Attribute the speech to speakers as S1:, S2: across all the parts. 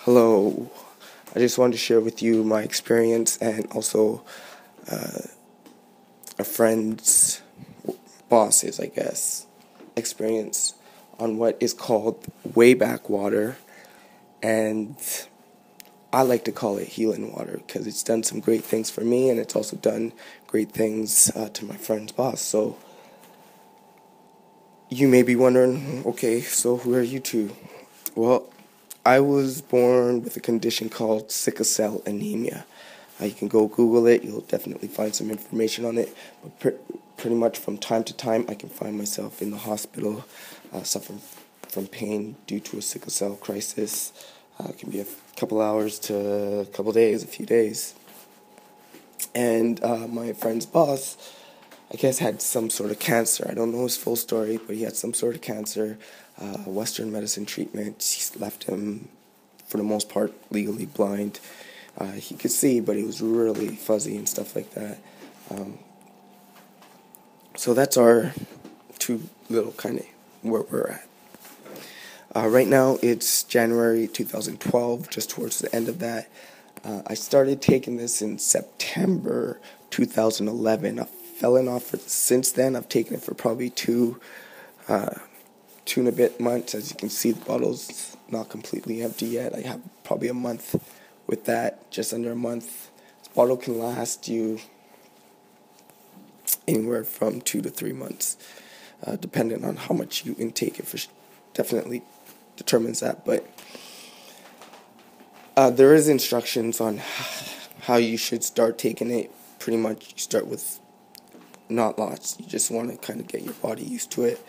S1: Hello. I just wanted to share with you my experience and also a friend's boss's, I guess, experience on what is called Wayback Water. And I like to call it healing water because it's done some great things for me and it's also done great things to my friend's boss. So you may be wondering, okay, so who are you two? Well, I was born with a condition called sickle cell anemia. You can go Google it. You'll definitely find some information on it. But pretty much from time to time, I can find myself in the hospital suffering from pain due to a sickle cell crisis. It can be a couple hours to a couple days, a few days. And my friend's boss, I guess, had some sort of cancer. I don't know his full story, but he had some sort of cancer. Western medicine treatment left him, for the most part, legally blind. He could see, but he was really fuzzy and stuff like that. So that's our two little kind of where we're at. Right now, it's January 2012, just towards the end of that. I started taking this in September 2011. I've fallen off since then. I've taken it for probably two and a bit months. As you can see, the bottle's not completely empty yet. I have probably a month with that, just under a month. This bottle can last you anywhere from 2 to 3 months, depending on how much you intake it. Definitely determines that. But there is instructions on how you should start taking it. Pretty much, you start with not lots. You just want to kind of get your body used to it.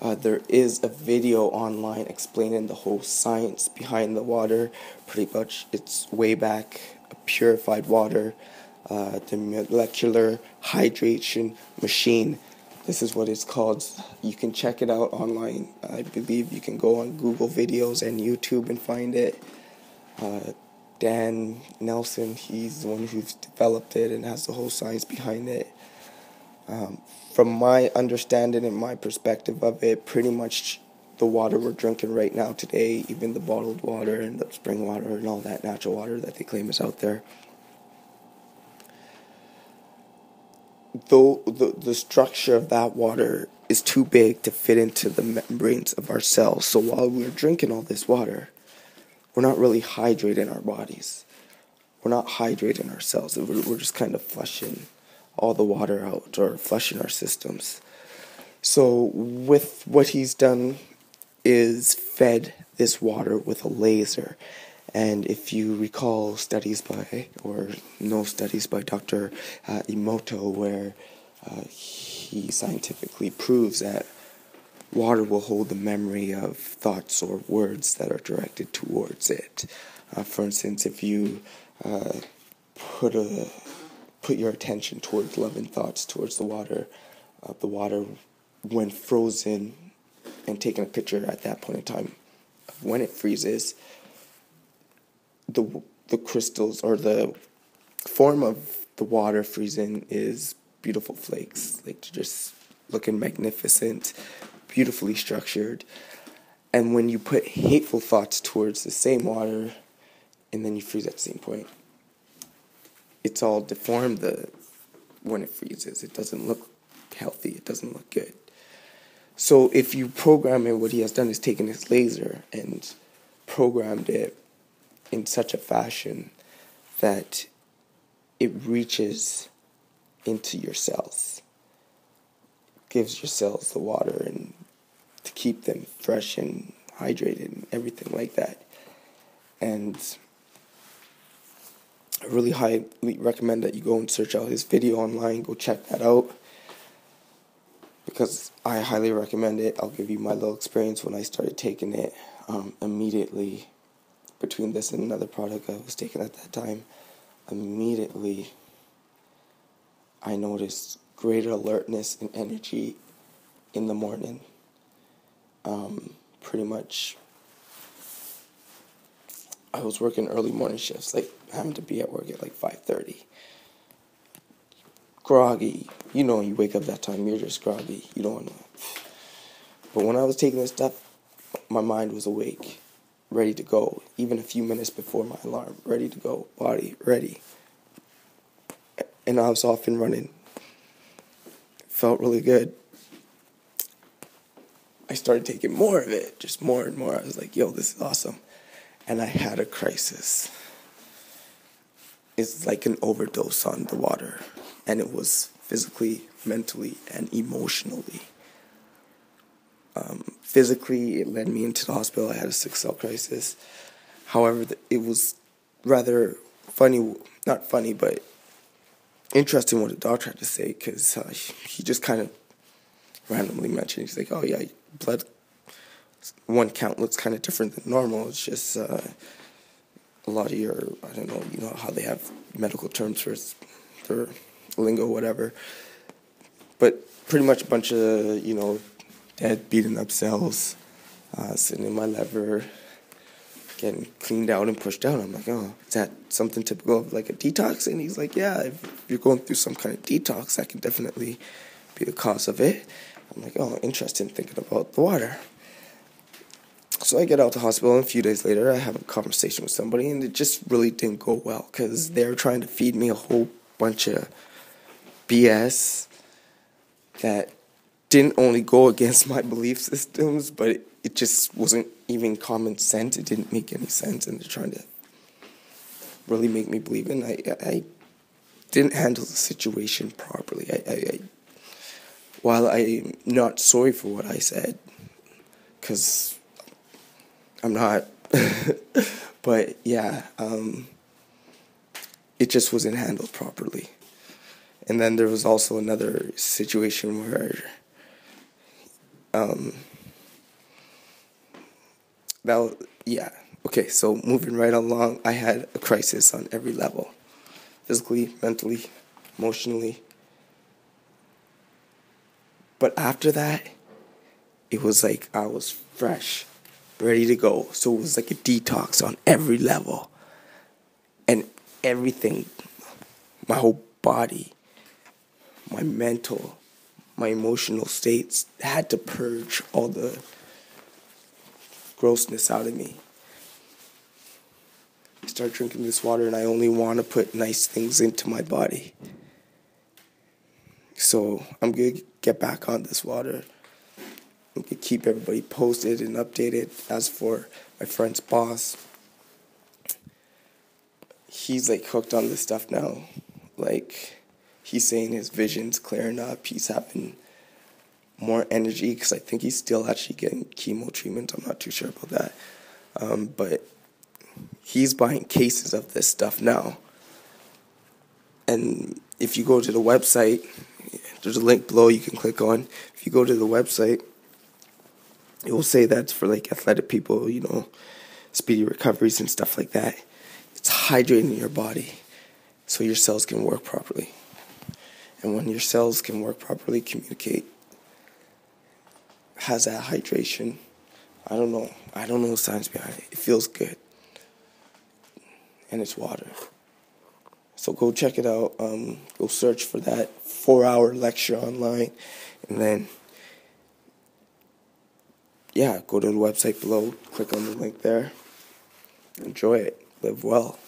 S1: There is a video online explaining the whole science behind the water. Pretty much, it's Wayback Purified Water, the molecular hydration machine. This is what it's called. You can check it out online. I believe you can go on Google videos and YouTube and find it. Dan Nelson, he's the one who's developed it and has the whole science behind it. From my understanding and my perspective of it, pretty much the water we're drinking right now today, even the bottled water and the spring water and all that natural water that they claim is out there, though the structure of that water is too big to fit into the membranes of our cells. So while we're drinking all this water, we're not really hydrating our bodies. We're not hydrating ourselves. We're just kind of flushing all the water out or flushing our systems. So with what he's done is fed this water with a laser. And if you recall studies by, or no studies by Dr. Emoto, where he scientifically proves that water will hold the memory of thoughts or words that are directed towards it. For instance, if you put your attention towards loving thoughts towards the water, when frozen and taking a picture at that point in time, when it freezes, the crystals or the form of the water freezing is beautiful flakes, like just looking magnificent, beautifully structured. And when you put hateful thoughts towards the same water and then you freeze at the same point, it's all deformed when it freezes. It doesn't look healthy. It doesn't look good. So if you program it, what he has done is taken his laser and programmed it in such a fashion that it reaches into your cells, gives your cells the water and to keep them fresh and hydrated and everything like that. And I really highly recommend that you go and search out his video online. Go check that out because I highly recommend it. I'll give you my little experience when I started taking it immediately. Between this and another product I was taking at that time, immediately I noticed greater alertness and energy in the morning. Pretty much, I was working early morning shifts, like having to be at work at like 5:30. Groggy, when you wake up that time, you're just groggy. You don't know. But when I was taking this stuff, my mind was awake. ready to go. Even a few minutes before my alarm, ready to go, body ready. And I was off and running. Felt really good. I started taking more of it, just more and more. I was like, yo, this is awesome. And I had a crisis. It's like an overdose on the water. And it was physically, mentally, and emotionally. Physically, it led me into the hospital. I had a sickle cell crisis. However, it was rather funny, not funny, but interesting what the doctor had to say, because he just kind of randomly mentioned, he's like, oh yeah, blood one count looks kind of different than normal. It's just a lot of your, I don't know, you know how they have medical terms for their lingo, whatever. But pretty much a bunch of, you know, dead, beaten up cells sitting in my liver, getting cleaned out and pushed out. I'm like, oh, is that something typical of like a detox? And he's like, yeah, if you're going through some kind of detox, that can definitely be the cause of it. I'm like, oh, interesting, thinking about the water. So I get out to the hospital, and a few days later, I have a conversation with somebody, and it just really didn't go well, because they were trying to feed me a whole bunch of BS that didn't only go against my belief systems, but it just wasn't even common sense. It didn't make any sense, and they're trying to really make me believe in. I didn't handle the situation properly. While I'm not sorry for what I said, because I'm not, but yeah, it just wasn't handled properly. And then there was also another situation where okay, so moving right along, I had a crisis on every level. Physically, mentally, emotionally. But after that, it was like I was fresh, ready to go. So it was like a detox on every level. And everything, my whole body, my mental, my emotional states had to purge all the grossness out of me. I start drinking this water, and I only want to put nice things into my body. So I'm going to get back on this water. I'm going to keep everybody posted and updated. As for my friend's boss, he's like hooked on this stuff now. Like, he's saying his vision's clearing up. He's having more energy, because I think he's still actually getting chemo treatment. I'm not too sure about that. But he's buying cases of this stuff now. And if you go to the website, there's a link below you can click on. If you go to the website, it will say that's for like athletic people, you know, speedy recoveries and stuff like that. It's hydrating your body so your cells can work properly. And when your cells can work properly, communicate, has that hydration. I don't know the science behind it. It feels good. And it's water. So go check it out. Go search for that 4-hour lecture online. And then, yeah, go to the website below. Click on the link there. Enjoy it. Live well.